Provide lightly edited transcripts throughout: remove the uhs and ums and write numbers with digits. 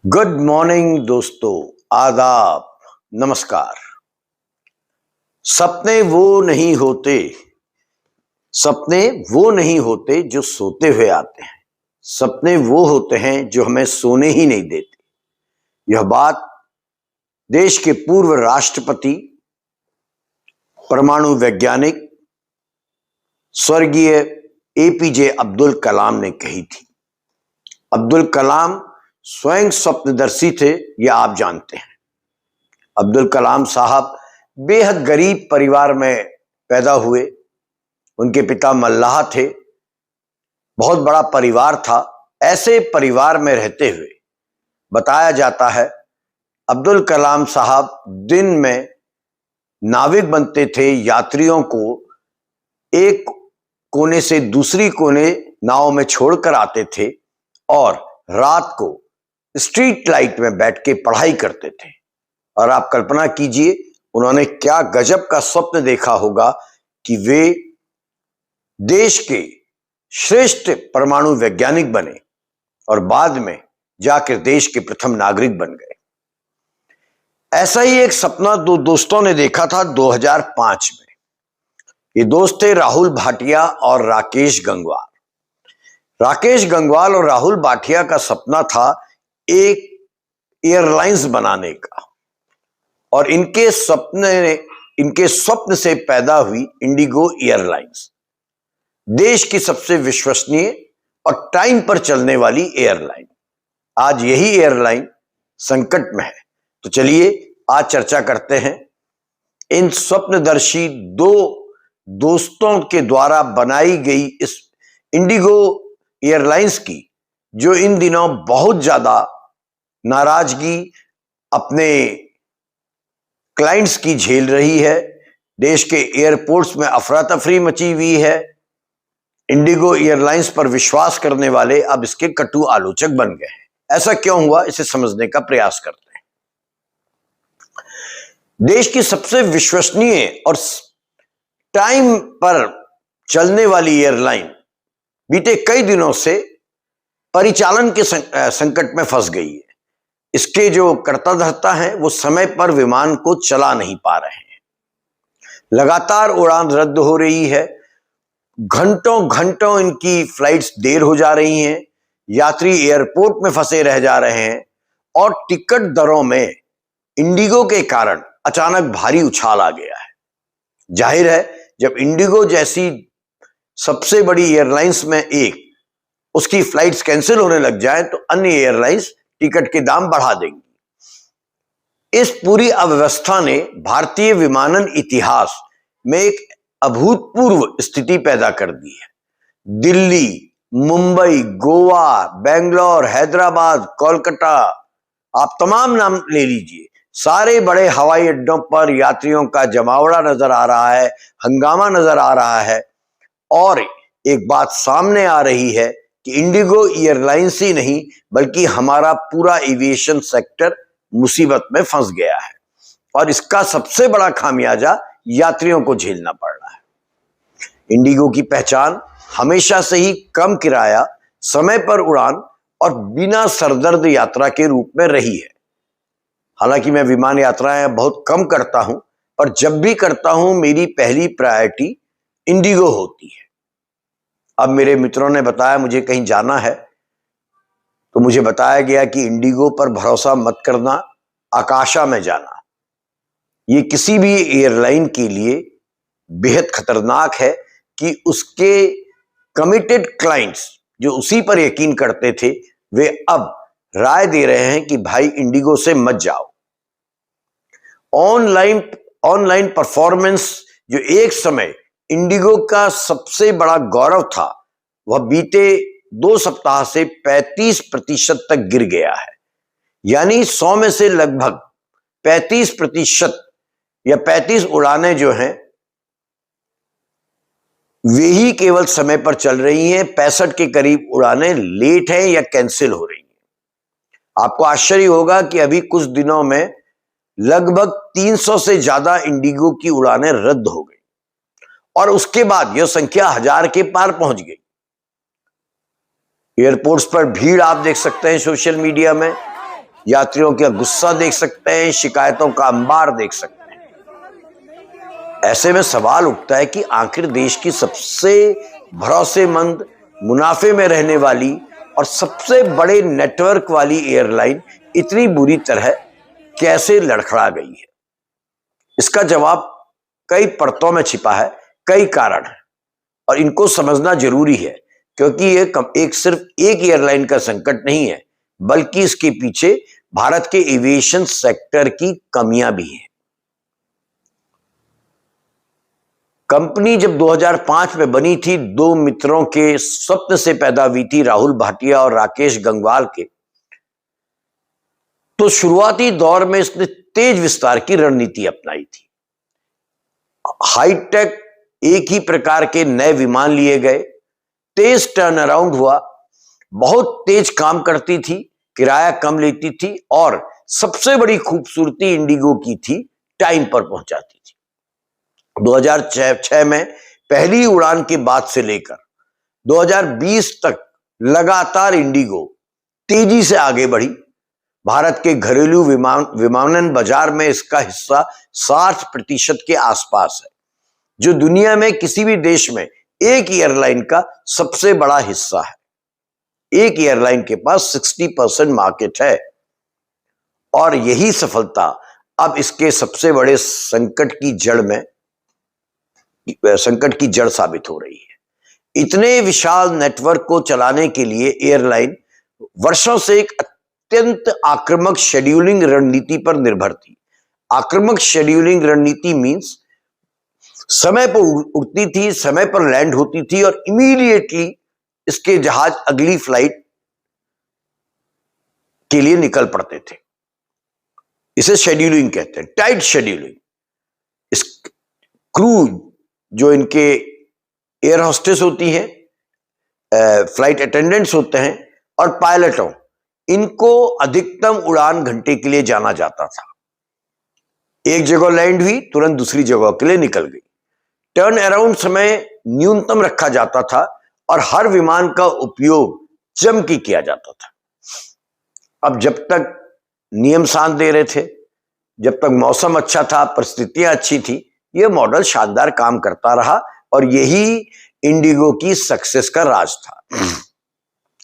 Good morning दोस्तों, आदाब, नमस्कार। सपने वो नहीं होते जो सोते हुए आते हैं। सपने वो होते हैं जो हमें सोने ही नहीं देते। यह बात देश के पूर्व राष्ट्रपति, परमाणु वैज्ञानिक स्वर्गीय एपीजे अब्दुल कलाम ने कही थी। अब्दुल कलाम स्वयं स्वप्नदर्शी थे, यह आप जानते हैं। अब्दुल कलाम साहब बेहद गरीब परिवार में पैदा हुए। उनके पिता मल्लाह थे। बहुत बड़ा परिवार था। ऐसे परिवार में रहते हुए बताया जाता है अब्दुल कलाम साहब दिन में नाविक बनते थे। यात्रियों को एक कोने से दूसरी कोने नाव में छोड़कर आते थे और रात को स्ट्रीट लाइट में बैठ के पढ़ाई करते थे। और आप कल्पना कीजिए उन्होंने क्या गजब का स्वप्न देखा होगा कि वे देश के श्रेष्ठ परमाणु वैज्ञानिक बने और बाद में जाकर देश के प्रथम नागरिक बन गए। ऐसा ही एक सपना दो दोस्तों ने देखा था 2005 में। ये दोस्त थे राहुल भाटिया और राकेश गंगवार। राकेश गंगवार और राहुल भाटिया का सपना था एक एयरलाइंस बनाने का, और इनके स्वप्न से पैदा हुई इंडिगो एयरलाइंस, देश की सबसे विश्वसनीय और टाइम पर चलने वाली एयरलाइन। आज यही एयरलाइन संकट में है। तो चलिए आज चर्चा करते हैं इन स्वप्नदर्शी दो दोस्तों के द्वारा बनाई गई इस इंडिगो एयरलाइंस की, जो इन दिनों बहुत ज्यादा नाराजगी अपने क्लाइंट्स की झेल रही है। देश के एयरपोर्ट्स में अफरा तफरी मची हुई है। इंडिगो एयरलाइंस पर विश्वास करने वाले अब इसके कटु आलोचक बन गए हैं। ऐसा क्यों हुआ, इसे समझने का प्रयास करते हैं। देश की सबसे विश्वसनीय और टाइम पर चलने वाली एयरलाइन बीते कई दिनों से परिचालन के संकट में फंस गई है। इसके जो कर्ता धर्ता हैं वो समय पर विमान को चला नहीं पा रहे हैं। लगातार उड़ान रद्द हो रही है। घंटों घंटों इनकी फ्लाइट्स देर हो जा रही हैं। यात्री एयरपोर्ट में फंसे रह जा रहे हैं और टिकट दरों में इंडिगो के कारण अचानक भारी उछाल आ गया है। जाहिर है जब इंडिगो जैसी सबसे बड़ी एयरलाइंस में एक उसकी फ्लाइट्स कैंसिल होने लग जाए तो अन्य एयरलाइंस टिकट के दाम बढ़ा देंगी। इस पूरी अव्यवस्था ने भारतीय विमानन इतिहास में एक अभूतपूर्व स्थिति पैदा कर दी है। दिल्ली, मुंबई, गोवा, बेंगलोर, हैदराबाद, कोलकाता, आप तमाम नाम ले लीजिए, सारे बड़े हवाई अड्डों पर यात्रियों का जमावड़ा नजर आ रहा है, हंगामा नजर आ रहा है। और एक बात सामने आ रही है कि इंडिगो एयरलाइंस ही नहीं बल्कि हमारा पूरा एविएशन सेक्टर मुसीबत में फंस गया है, और इसका सबसे बड़ा खामियाजा यात्रियों को झेलना पड़ रहा है। इंडिगो की पहचान हमेशा से ही कम किराया, समय पर उड़ान और बिना सरदर्द यात्रा के रूप में रही है। हालांकि मैं विमान यात्राएं बहुत कम करता हूं, पर जब भी करता हूं मेरी पहली प्रायोरिटी इंडिगो होती है। अब मेरे मित्रों ने बताया मुझे कहीं जाना है तो मुझे बताया गया कि इंडिगो पर भरोसा मत करना, आकाशा में जाना। ये किसी भी एयरलाइन के लिए बेहद खतरनाक है कि उसके कमिटेड क्लाइंट्स जो उसी पर यकीन करते थे वे अब राय दे रहे हैं कि भाई इंडिगो से मत जाओ। ऑनलाइन परफॉर्मेंस जो एक समय इंडिगो का सबसे बड़ा गौरव था, वह बीते 2 सप्ताह से 35% तक गिर गया है। यानी 100 में से लगभग 35% या 35 उड़ानें जो हैं वे ही केवल समय पर चल रही हैं। 65 के करीब उड़ानें लेट हैं या कैंसिल हो रही हैं। आपको आश्चर्य होगा कि अभी कुछ दिनों में लगभग 300 से ज्यादा इंडिगो की उड़ानें रद्द हो गई और उसके बाद यह संख्या 1000 के पार पहुंच गई। एयरपोर्ट्स पर भीड़ आप देख सकते हैं सोशल मीडिया में। यात्रियों का गुस्सा देख सकते हैं, शिकायतों का अंबार देख सकते हैं। ऐसे में सवाल उठता है कि आखिर देश की सबसे भरोसेमंद, मुनाफे में रहने वाली और सबसे बड़े नेटवर्क वाली एयरलाइन इतनी बुरी तरह कैसे लड़खड़ा गई है। इसका जवाब कई परतों में छिपा है, कई कारण है और इनको समझना जरूरी है, क्योंकि ये सिर्फ एक एयरलाइन का संकट नहीं है, बल्कि इसके पीछे भारत के एविएशन सेक्टर की कमियां भी हैं। कंपनी जब 2005 में बनी थी, दो मित्रों के स्वप्न से पैदा हुई थी, राहुल भाटिया और राकेश गंगवाल के। तो शुरुआती दौर में इसने तेज विस्तार की रणनीति अपनाई थी। हाईटेक एक ही प्रकार के नए विमान लिए गए, तेज टर्न अराउंड हुआ, बहुत तेज काम करती थी, किराया कम लेती थी और सबसे बड़ी खूबसूरती इंडिगो की थी, टाइम पर पहुंचाती थी। 2006 में पहली उड़ान के बाद से लेकर 2020 तक लगातार इंडिगो तेजी से आगे बढ़ी। भारत के घरेलू विमानन बाजार में इसका हिस्सा 60% के आसपास है, जो दुनिया में किसी भी देश में एक एयरलाइन का सबसे बड़ा हिस्सा है। एक एयरलाइन के पास 60% मार्केट है और यही सफलता अब इसके सबसे बड़े संकट की जड़ साबित हो रही है। इतने विशाल नेटवर्क को चलाने के लिए एयरलाइन वर्षों से एक अत्यंत आक्रामक शेड्यूलिंग रणनीति पर निर्भर थी। आक्रामक शेड्यूलिंग रणनीति मींस समय पर उड़ती थी, समय पर लैंड होती थी और इमीडिएटली इसके जहाज अगली फ्लाइट के लिए निकल पड़ते थे। इसे शेड्यूलिंग कहते हैं, टाइट शेड्यूलिंग। इस क्रू जो इनके एयर होस्टेस होती हैं, फ्लाइट अटेंडेंट्स होते हैं और पायलटों, इनको अधिकतम उड़ान घंटे के लिए जाना जाता था। एक जगह लैंड हुई, तुरंत दूसरी जगह के लिए निकल गई। टर्न अराउंड समय न्यूनतम रखा जाता था और हर विमान का उपयोग जम के किया जाता था। अब जब तक नियम साथ दे रहे थे, जब तक मौसम अच्छा था, परिस्थितियां अच्छी थी, यह मॉडल शानदार काम करता रहा और यही इंडिगो की सक्सेस का राज था।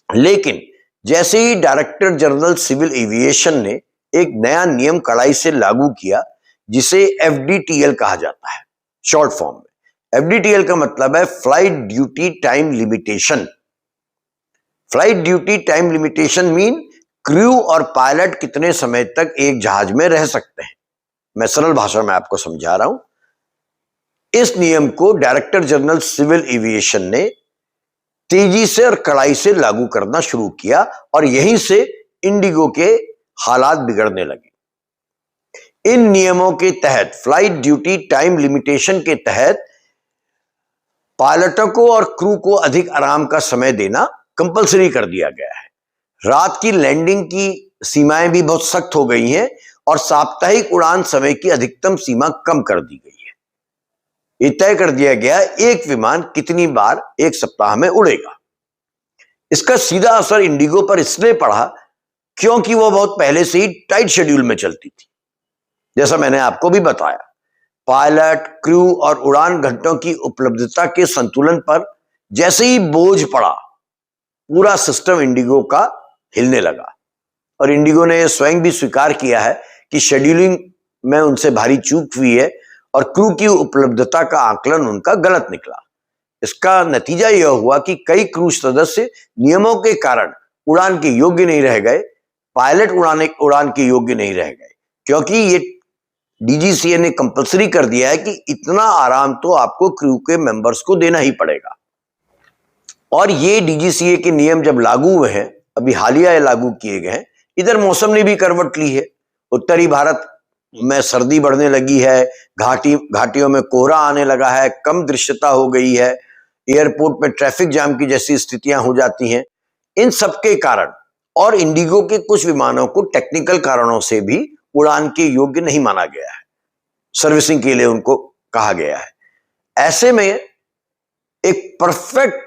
लेकिन जैसे ही डायरेक्टर जनरल सिविल एविएशन ने एक नया नियम कड़ाई से लागू किया, जिसे एफडीटीएल कहा जाता है शॉर्ट फॉर्म में। एफडीटीएल का मतलब है flight duty time limitation. Flight duty time limitation mean crew और पायलट कितने समय तक एक जहाज में रह सकते हैं। मैं सरल भाषा में आपको समझा रहा हूं। इस नियम को डायरेक्टर जनरल सिविल एविएशन ने तेजी से और कड़ाई से लागू करना शुरू किया और यहीं से इंडिगो के हालात बिगड़ने लगे। इन नियमों के तहत, फ्लाइट ड्यूटी टाइम लिमिटेशन के तहत, पायलटों को और क्रू को अधिक आराम का समय देना कंपलसरी कर दिया गया है। रात की लैंडिंग की सीमाएं भी बहुत सख्त हो गई हैं और साप्ताहिक उड़ान समय की अधिकतम सीमा कम कर दी गई है। यह तय कर दिया गया एक विमान कितनी बार एक सप्ताह में उड़ेगा। इसका सीधा असर इंडिगो पर इसलिए पड़ा क्योंकि वह बहुत पहले से ही टाइट शेड्यूल में चलती थी। जैसा मैंने आपको भी बताया, पायलट, क्रू और उड़ान घंटों की उपलब्धता के संतुलन पर जैसे ही बोझ पड़ा, पूरा सिस्टम इंडिगो का हिलने लगा। और इंडिगो ने स्वयं भी स्वीकार किया है कि शेड्यूलिंग में उनसे भारी चूक हुई है और क्रू की उपलब्धता का आकलन उनका गलत निकला। इसका नतीजा यह हुआ कि कई क्रू सदस्य नियमों के कारण उड़ान के योग्य नहीं रह गए, पायलट उड़ान के योग्य नहीं रह गए, क्योंकि ये डीजीसीए ने कंपलसरी कर दिया है कि इतना आराम तो आपको क्रू के मेंबर्स को देना ही पड़ेगा। और ये डीजीसीए के नियम जब लागू हुए हैं, अभी हालिया लागू किए गए हैं, इधर मौसम ने भी करवट ली है। उत्तरी भारत में सर्दी बढ़ने लगी है, घाटियों में कोहरा आने लगा है, कम दृश्यता हो गई है, एयरपोर्ट में ट्रैफिक जाम की जैसी स्थितियां हो जाती हैं। इन सबके कारण और इंडिगो के कुछ विमानों को टेक्निकल कारणों से भी उड़ान के योग्य नहीं माना गया है, सर्विसिंग के लिए उनको कहा गया है। ऐसे में एक परफेक्ट,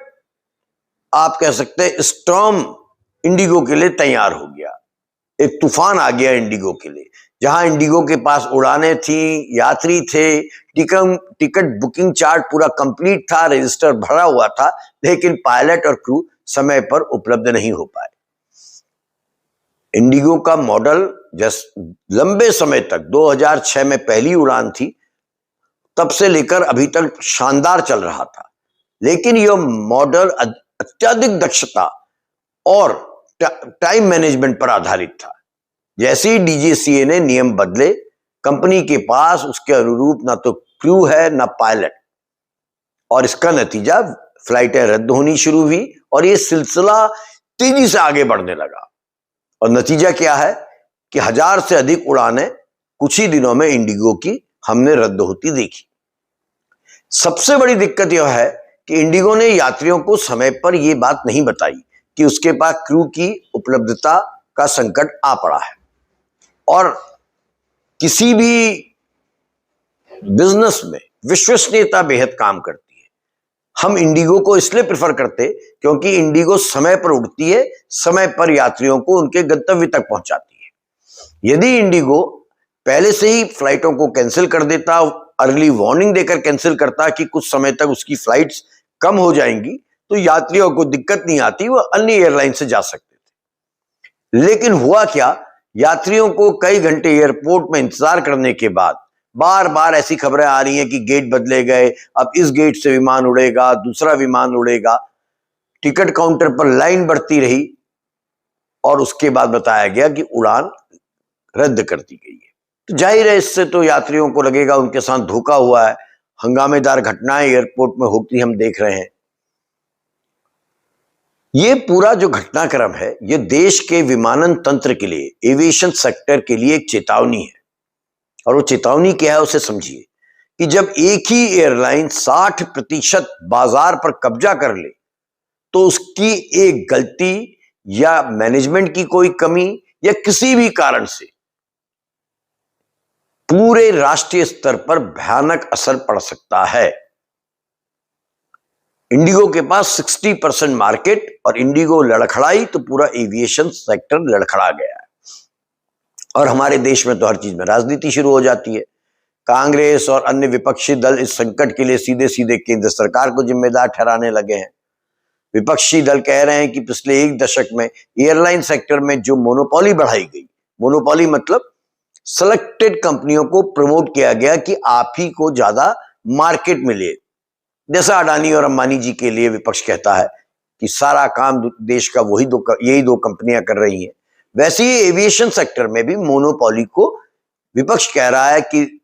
आप कह सकते हैं, स्टॉर्म इंडिगो के लिए तैयार हो गया। एक तूफान आ गया इंडिगो के लिए, जहां इंडिगो के पास उड़ानें थी, यात्री थे, टिकट बुकिंग चार्ट पूरा कंप्लीट था, रजिस्टर भरा हुआ था, लेकिन पायलट और क्रू समय पर उपलब्ध नहीं हो पाए। इंडिगो का मॉडल लंबे समय तक 2006 में पहली उड़ान थी, तब से लेकर अभी तक शानदार चल रहा था, लेकिन यह मॉडल अत्यधिक दक्षता और टाइम मैनेजमेंट पर आधारित था। जैसे ही डीजीसीए ने नियम बदले, कंपनी के पास उसके अनुरूप ना तो क्रू है ना पायलट, और इसका नतीजा फ्लाइटें रद्द होनी शुरू हुई और यह सिलसिला तेजी से आगे बढ़ने लगा। और नतीजा क्या है कि 1000 से अधिक उड़ानें कुछ ही दिनों में इंडिगो की हमने रद्द होती देखी। सबसे बड़ी दिक्कत यह है कि इंडिगो ने यात्रियों को समय पर यह बात नहीं बताई कि उसके पास क्रू की उपलब्धता का संकट आ पड़ा है। और किसी भी बिजनेस में विश्वसनीयता बेहद काम करती है। हम इंडिगो को इसलिए प्रेफर करते क्योंकि इंडिगो समय पर उड़ती है, समय पर यात्रियों को उनके गंतव्य तक पहुंचाती है। यदि इंडिगो पहले से ही फ्लाइटों को कैंसिल कर देता, अर्ली वार्निंग देकर कैंसिल करता कि कुछ समय तक उसकी फ्लाइट्स कम हो जाएंगी, तो यात्रियों को दिक्कत नहीं आती, वो अन्य एयरलाइन से जा सकते थे। लेकिन हुआ क्या, यात्रियों को कई घंटे एयरपोर्ट में इंतजार करने के बाद बार बार ऐसी खबरें आ रही हैं कि गेट बदले गए, अब इस गेट से विमान उड़ेगा, दूसरा विमान उड़ेगा। टिकट काउंटर पर लाइन बढ़ती रही और उसके बाद बताया गया कि उड़ान रद्द कर दी गई है। तो जाहिर है इससे तो यात्रियों को लगेगा उनके साथ धोखा हुआ है। हंगामेदार घटनाएं एयरपोर्ट में होती हम देख रहे हैं। ये पूरा जो घटनाक्रम है, ये देश के विमानन तंत्र के लिए, एविएशन सेक्टर के लिए एक चेतावनी है। और वो चेतावनी क्या है उसे समझिए कि जब एक ही एयरलाइन 60% बाजार पर कब्जा कर ले, तो उसकी एक गलती या मैनेजमेंट की कोई कमी या किसी भी कारण से पूरे राष्ट्रीय स्तर पर भयानक असर पड़ सकता है। इंडिगो के पास 60% मार्केट, और इंडिगो लड़खड़ाई तो पूरा एविएशन सेक्टर लड़खड़ा गया है। और हमारे देश में तो हर चीज में राजनीति शुरू हो जाती है। कांग्रेस और अन्य विपक्षी दल इस संकट के लिए सीधे सीधे केंद्र सरकार को जिम्मेदार ठहराने लगे हैं। विपक्षी दल कह रहे हैं कि पिछले एक दशक में एयरलाइन सेक्टर में जो मोनोपोली बढ़ाई गई, मोनोपोली मतलब सेलेक्टेड कंपनियों को प्रमोट किया गया कि आप ही को ज्यादा मार्केट मिले। जैसा अडानी और अंबानी जी के लिए विपक्ष कहता है कि सारा काम देश का यही दो कंपनियां कर रही हैं, वैसे ही एविएशन सेक्टर में भी मोनोपोली को विपक्ष कह रहा है कि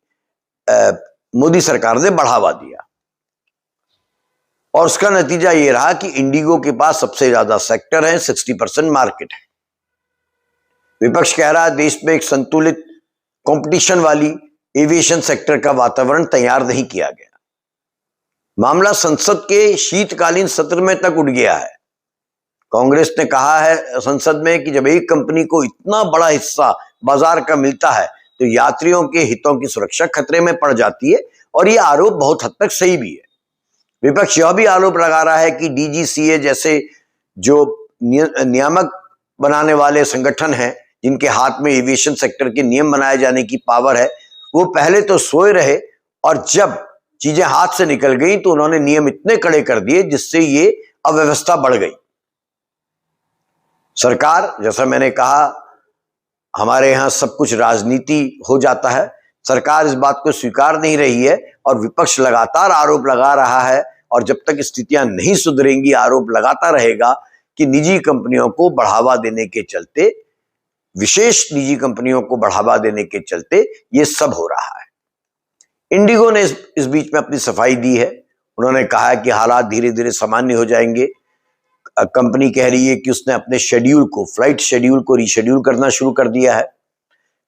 मोदी सरकार ने बढ़ावा दिया। और उसका नतीजा यह रहा कि इंडिगो के पास सबसे ज्यादा सेक्टर है, 60% मार्केट है। विपक्ष कह रहा है देश में एक संतुलित कंपटीशन वाली एविएशन सेक्टर का वातावरण तैयार नहीं किया गया। मामला संसद के शीतकालीन सत्र में तक उठ गया है। कांग्रेस ने कहा है संसद में कि जब एक कंपनी को इतना बड़ा हिस्सा बाजार का मिलता है तो यात्रियों के हितों की सुरक्षा खतरे में पड़ जाती है, और यह आरोप बहुत हद तक सही भी है। विपक्ष यह भी आरोप लगा रहा है कि डीजीसीए जैसे जो नियामक बनाने वाले संगठन हैं, जिनके हाथ में एविएशन सेक्टर के नियम बनाए जाने की पावर है, वो पहले तो सोए रहे और जब चीजें हाथ से निकल गई तो उन्होंने नियम इतने कड़े कर दिए जिससे ये अव्यवस्था बढ़ गई। सरकार, जैसा मैंने कहा, हमारे यहां सब कुछ राजनीति हो जाता है। सरकार इस बात को स्वीकार नहीं रही है और विपक्ष लगातार आरोप लगा रहा है, और जब तक स्थितियां नहीं सुधरेंगी आरोप लगाता रहेगा कि निजी कंपनियों को बढ़ावा देने के चलते, विशेष निजी कंपनियों को बढ़ावा देने के चलते ये सब हो रहा है। इंडिगो ने इस बीच में अपनी सफाई दी है। उन्होंने कहा है कि हालात धीरे धीरे सामान्य हो जाएंगे। कंपनी कह रही है कि उसने अपने शेड्यूल को, फ्लाइट शेड्यूल को रीशेड्यूल करना शुरू कर दिया है।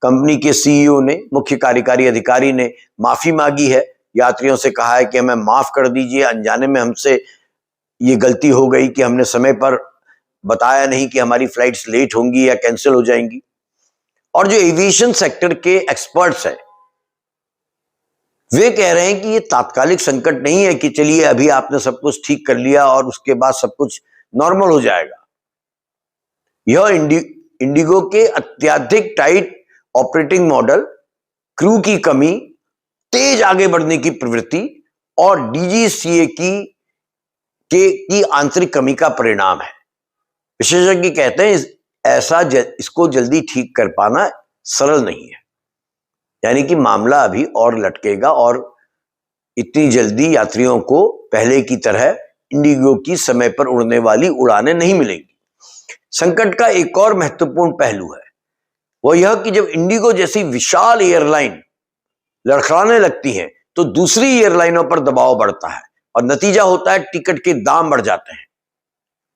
कंपनी के सीईओ ने, मुख्य कार्यकारी अधिकारी ने माफी मांगी है, यात्रियों से कहा है कि हमें माफ कर दीजिए, अनजाने में हमसे ये गलती हो गई कि हमने समय पर बताया नहीं कि हमारी फ्लाइट्स लेट होंगी या कैंसिल हो जाएंगी। और जो एविएशन सेक्टर के एक्सपर्ट्स हैं वे कह रहे हैं कि ये तात्कालिक संकट नहीं है कि चलिए अभी आपने सब कुछ ठीक कर लिया और उसके बाद सब कुछ नॉर्मल हो जाएगा। यह इंडिगो के अत्यधिक टाइट ऑपरेटिंग मॉडल, क्रू की कमी, तेज आगे बढ़ने की प्रवृत्ति और डीजीसीए की आंतरिक कमी का परिणाम है। विशेषज्ञ कहते हैं इसको जल्दी ठीक कर पाना सरल नहीं है, यानी कि मामला अभी और लटकेगा और इतनी जल्दी यात्रियों को पहले की तरह इंडिगो की समय पर उड़ने वाली उड़ानें नहीं मिलेंगी। संकट का एक और महत्वपूर्ण पहलू है वो यह कि जब इंडिगो जैसी विशाल एयरलाइन लड़खड़ाने लगती हैं तो दूसरी एयरलाइनों पर दबाव बढ़ता है और नतीजा होता है टिकट के दाम बढ़ जाते हैं।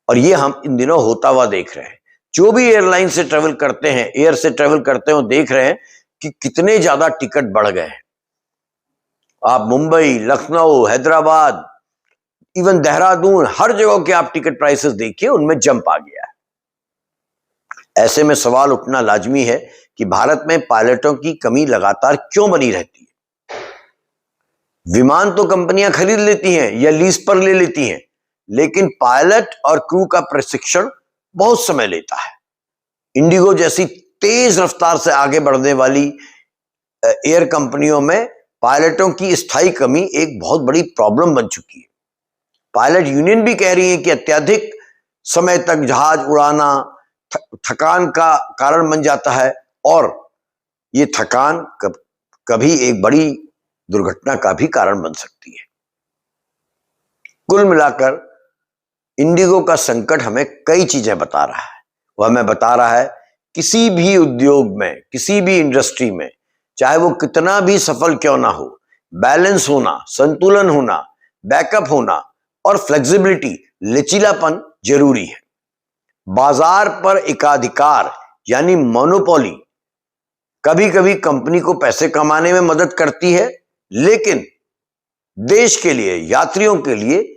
और ये हम इन दिनों होता हुआ देख रहे हैं। जो भी एयरलाइन से ट्रेवल करते हैं, एयर से ट्रेवल करते हैं, देख रहे हैं कि कितने ज्यादा टिकट बढ़ गए हैं। आप मुंबई, लखनऊ, हैदराबाद, इवन देहरादून, हर जगह के आप टिकट प्राइसेस देखिए, उनमें जंप आ गया है। ऐसे में सवाल उठना लाजमी है कि भारत में पायलटों की कमी लगातार क्यों बनी रहती है। विमान तो कंपनियां खरीद लेती हैं या लीज पर ले लेती हैं, लेकिन पायलट और क्रू का प्रशिक्षण बहुत समय लेता है। इंडिगो जैसी तेज रफ्तार से आगे बढ़ने वाली एयर कंपनियों में पायलटों की स्थायी कमी एक बहुत बड़ी प्रॉब्लम बन चुकी है। पायलट यूनियन भी कह रही है कि अत्यधिक समय तक जहाज उड़ाना थकान का कारण बन जाता है और ये थकान कभी एक बड़ी दुर्घटना का भी कारण बन सकती है। कुल मिलाकर इंडिगो का संकट हमें कई चीजें बता रहा है। वह हमें बता रहा है किसी भी उद्योग में, किसी भी इंडस्ट्री में, चाहे वो कितना भी सफल क्यों ना हो, बैलेंस होना, संतुलन होना, बैकअप होना और फ्लेक्सिबिलिटी, लचीलापन जरूरी है। बाजार पर एकाधिकार यानी मोनोपोली कभी कभी कंपनी को पैसे कमाने में मदद करती है, लेकिन देश के लिए, यात्रियों के लिए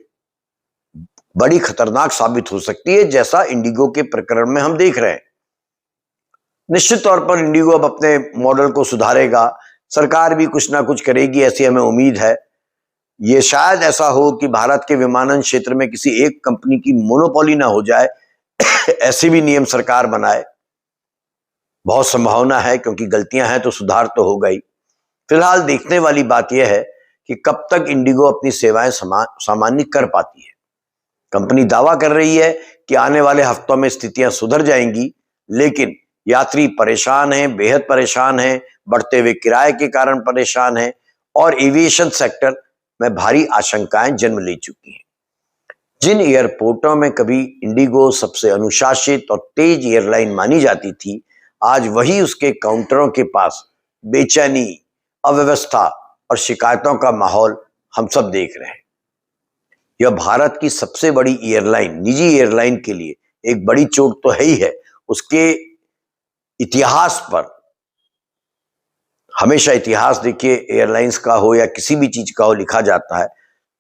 बड़ी खतरनाक साबित हो सकती है, जैसा इंडिगो के प्रकरण में हम देख रहे हैं। निश्चित तौर पर इंडिगो अब अपने मॉडल को सुधारेगा, सरकार भी कुछ ना कुछ करेगी, ऐसी हमें उम्मीद है। ये शायद ऐसा हो कि भारत के विमानन क्षेत्र में किसी एक कंपनी की मोनोपोली ना हो जाए, ऐसे भी नियम सरकार बनाए। बहुत संभावना है, क्योंकि गलतियां हैं तो सुधार तो होगा ही। फिलहाल देखने वाली बात यह है कि कब तक इंडिगो अपनी सेवाएं सामान्य कर पाती है। कंपनी दावा कर रही है कि आने वाले हफ्तों में स्थितियां सुधर जाएंगी, लेकिन यात्री परेशान हैं, बेहद परेशान हैं, बढ़ते हुए किराए के कारण परेशान हैं और एविएशन सेक्टर में भारी आशंकाएं जन्म ले चुकी हैं। जिन एयरपोर्टों में कभी इंडिगो सबसे अनुशासित और तेज एयरलाइन मानी जाती थी, आज वही उसके काउंटरों के पास बेचैनी, अव्यवस्था और शिकायतों का माहौल हम सब देख रहे हैं। यह भारत की सबसे बड़ी एयरलाइन, निजी एयरलाइन के लिए एक बड़ी चोट तो है ही है। उसके इतिहास पर, हमेशा इतिहास देखिए, एयरलाइंस का हो या किसी भी चीज का हो, लिखा जाता है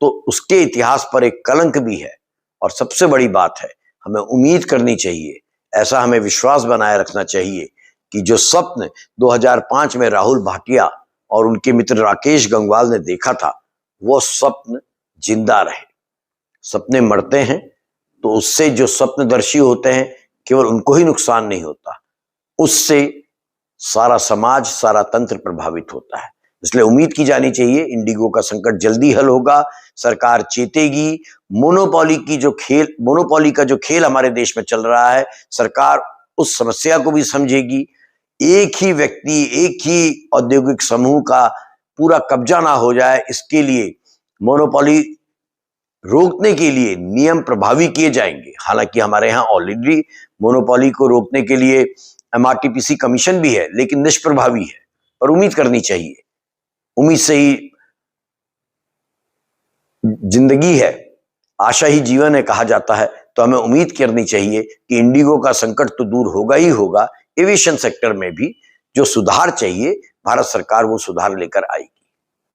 तो उसके इतिहास पर एक कलंक भी है। और सबसे बड़ी बात है, हमें उम्मीद करनी चाहिए, ऐसा हमें विश्वास बनाए रखना चाहिए कि जो स्वप्न 2005 में राहुल भाटिया और उनके मित्र राकेश गंगवाल ने देखा था, वो स्वप्न जिंदा रहे। सपने मरते हैं तो उससे जो स्वप्नदर्शी होते हैं, केवल उनको ही नुकसान नहीं होता, उससे सारा समाज, सारा तंत्र प्रभावित होता है। इसलिए उम्मीद की जानी चाहिए इंडिगो का संकट जल्दी हल होगा, सरकार चेतेगी। मोनोपोली का जो खेल हमारे देश में चल रहा है, सरकार उस समस्या को भी समझेगी। एक ही व्यक्ति, एक ही औद्योगिक समूह का पूरा कब्जा ना हो जाए, इसके लिए मोनोपोली रोकने के लिए नियम प्रभावी किए जाएंगे। हालांकि हमारे यहाँ ऑलरेडी मोनोपोली को रोकने के लिए MRTPC कमीशन भी है, लेकिन निष्प्रभावी है। पर उम्मीद करनी चाहिए, उम्मीद से ही जिंदगी है, आशा ही जीवन है कहा जाता है। तो हमें उम्मीद करनी चाहिए कि इंडिगो का संकट तो दूर होगा ही होगा, एविएशन सेक्टर में भी जो सुधार चाहिए, भारत सरकार वो सुधार लेकर आएगी।